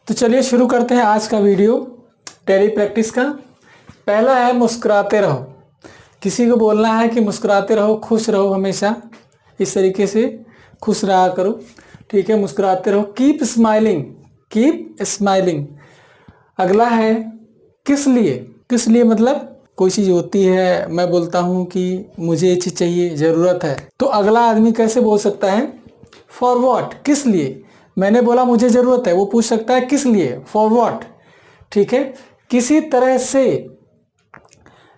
तो चलिए शुरू करते हैं आज का वीडियो डेली प्रैक्टिस का। पहला है मुस्कुराते रहो। किसी को बोलना है कि मुस्कुराते रहो, खुश रहो, हमेशा इस तरीके से खुश रहा करो। ठीक है, मुस्कुराते रहो। Keep smiling, keep smiling. अगला है किस लिए। किस लिए मतलब कोई चीज़ होती है, मैं बोलता हूँ कि मुझे ये चीज़ चाहिए, ज़रूरत है, तो अगला आदमी कैसे बोल सकता है? फॉर व्हाट, किस लिए। मैंने बोला मुझे ज़रूरत है, वो पूछ सकता है किस लिए, फॉर व्हाट। ठीक है, किसी तरह से,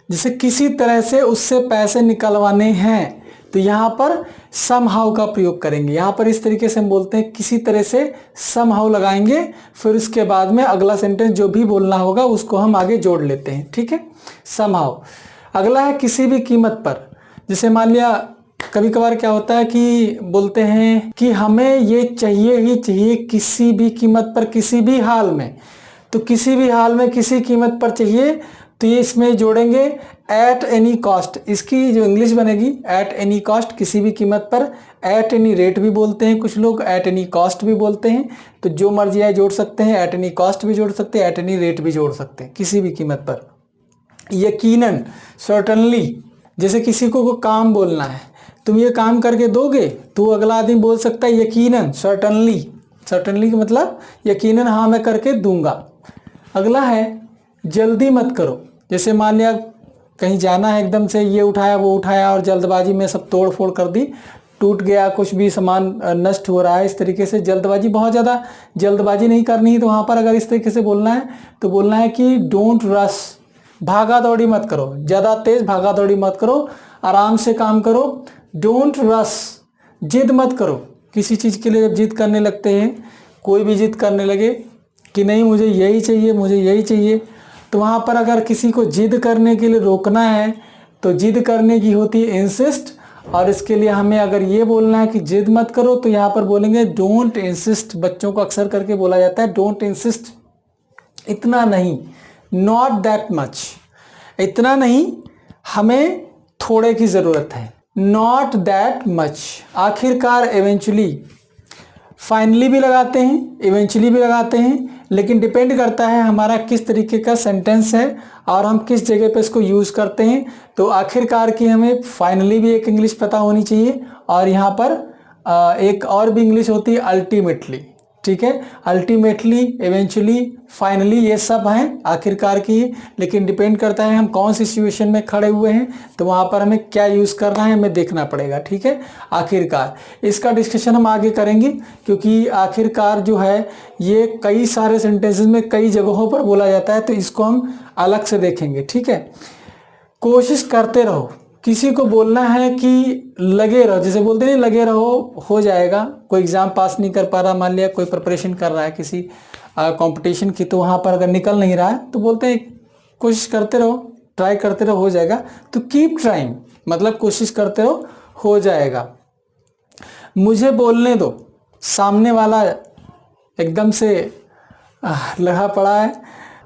जैसे किसी तरह से उससे पैसे निकलवाने हैं तो यहाँ पर समहाउ का प्रयोग करेंगे। यहाँ पर इस तरीके से हम बोलते हैं, किसी तरह से समहाउ लगाएंगे, फिर उसके बाद में अगला सेंटेंस जो भी बोलना होगा उसको हम आगे जोड़ लेते हैं। ठीक है, समहाउ। अगला है किसी भी कीमत पर। जैसे मान लिया कभी कभार क्या होता है कि बोलते हैं कि हमें ये चाहिए ही चाहिए, किसी भी कीमत पर, किसी भी हाल में। तो किसी भी हाल में, किसी कीमत पर चाहिए, तो ये इसमें जोड़ेंगे एट एनी कॉस्ट। इसकी जो इंग्लिश बनेगी एट एनी कॉस्ट, किसी भी कीमत पर। एट एनी रेट भी बोलते हैं कुछ लोग, एट एनी कॉस्ट भी बोलते हैं। तो जो मर्जी आए जोड़ सकते हैं, एट एनी कॉस्ट भी जोड़ सकते हैं, एट एनी रेट भी जोड़ सकते हैं, किसी भी कीमत पर। यकीनन, सर्टनली। जैसे किसी को काम बोलना है, तुम ये काम करके दोगे, तो अगला आदमी बोल सकता है यकीनन, सर्टनली। सर्टनली का मतलब यकीनन, हाँ मैं करके दूंगा। अगला है जल्दी मत करो। जैसे मान लिया कहीं जाना है, एकदम से ये उठाया वो उठाया और जल्दबाजी में सब तोड़ फोड़ कर दी, टूट गया, कुछ भी सामान नष्ट हो रहा है, इस तरीके से जल्दबाजी, बहुत ज़्यादा जल्दबाजी नहीं करनी है। तो वहाँ पर अगर इस तरीके से बोलना है तो बोलना है कि डोंट रश, भागा दौड़ी मत करो, ज़्यादा तेज भागा दौड़ी मत करो, आराम से काम करो। डोंट रश, जिद मत करो। किसी चीज़ के लिए जब जिद करने लगते हैं, कोई भी जिद करने लगे कि नहीं मुझे यही चाहिए, मुझे यही चाहिए, तो वहाँ पर अगर किसी को जिद करने के लिए रोकना है तो जिद करने की होती है इंसिस्ट, और इसके लिए हमें अगर ये बोलना है कि जिद मत करो तो यहाँ पर बोलेंगे डोंट इंसिस्ट। बच्चों को अक्सर करके बोला जाता है डोंट इंसिस्ट, इतना नहीं, नॉट दैट मच, इतना नहीं, हमें थोड़े की ज़रूरत है, नॉट दैट मच। आखिरकार, एवेंचुअली, फाइनली भी लगाते हैं, इवेंचुअली भी लगाते हैं, लेकिन डिपेंड करता है हमारा किस तरीके का सेंटेंस है और हम किस जगह पे इसको यूज़ करते हैं। तो आखिरकार की हमें फाइनली भी एक इंग्लिश पता होनी चाहिए, और यहाँ पर एक और भी इंग्लिश होती है अल्टीमेटली। ठीक है, अल्टीमेटली, इवेंचुअली, फाइनली, ये सब हैं आखिरकार की, लेकिन डिपेंड करता है हम कौन सी सिचुएशन में खड़े हुए हैं, तो वहाँ पर हमें क्या यूज़ करना है हमें देखना पड़ेगा। ठीक है, आखिरकार, इसका डिस्कशन हम आगे करेंगे, क्योंकि आखिरकार जो है ये कई सारे सेंटेंसेस में कई जगहों पर बोला जाता है, तो इसको हम अलग से देखेंगे। ठीक है, कोशिश करते रहो। किसी को बोलना है कि लगे रहो, जैसे बोलते नहीं लगे रहो हो जाएगा। कोई एग्ज़ाम पास नहीं कर पा रहा, मान लिया कोई प्रिपरेशन कर रहा है किसी कंपटीशन की, तो वहाँ पर अगर निकल नहीं रहा है तो बोलते हैं कोशिश करते रहो, ट्राई करते रहो, हो जाएगा। तो कीप ट्राइंग मतलब कोशिश करते रहो, हो जाएगा। मुझे बोलने दो, सामने वाला एकदम से लगा पड़ा है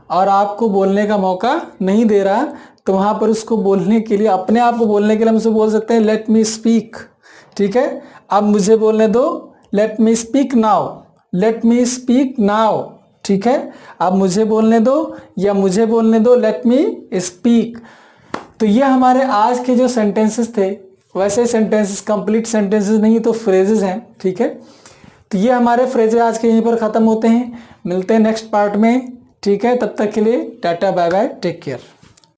और आपको बोलने का मौका नहीं दे रहा, तो वहाँ पर उसको बोलने के लिए, अपने आप को बोलने के लिए हम उसे बोल सकते हैं लेट मी स्पीक। ठीक है, अब मुझे बोलने दो, let me speak now, let me speak now. ठीक है, अब मुझे बोलने दो या मुझे बोलने दो, लेट मी स्पीक। तो ये हमारे आज के जो सेंटेंसेस थे, वैसे सेंटेंसेस कंप्लीट सेंटेंसेस नहीं तो फ्रेजेस हैं। ठीक है, तो ये हमारे फ्रेजेस आज के यहीं पर ख़त्म होते हैं। मिलते हैं नेक्स्ट पार्ट में। ठीक है, तब तक के लिए tata, bye bye, take care.